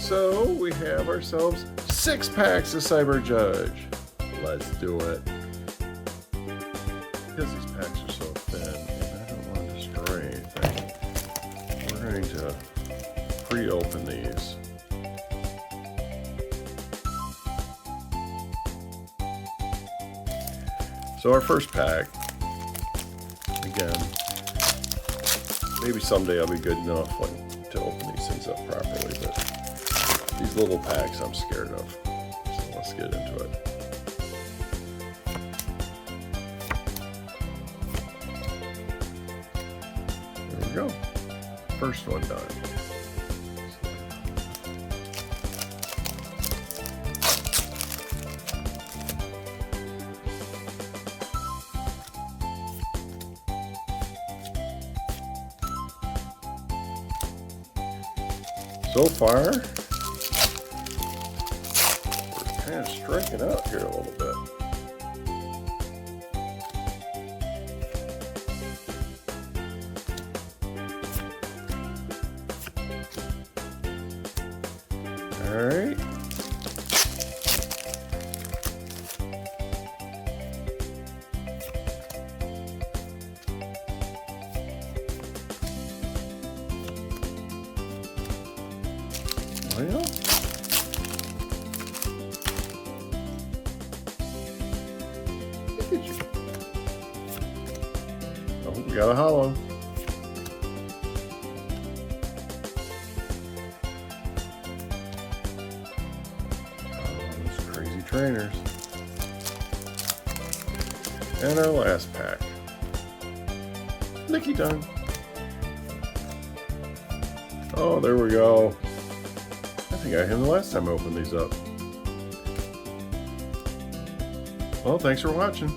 So we have ourselves 6 packs of Cyber Judge. Let's do it. Because these packs are so thin and I don't want to destroy anything, we're going to pre-open these. So our first pack, again, maybe someday I'll be good enough to open these things up properly, but these little packs I'm scared of. So let's get into it. There we go. First one done. So far, we're kind of striking out here a little bit. All right. Well, look at you. Oh, we got a hollow. Oh, those crazy trainers. And our last pack. Licky done. Oh, there we go. I think I had him the last time I opened these up. Well, thanks for watching.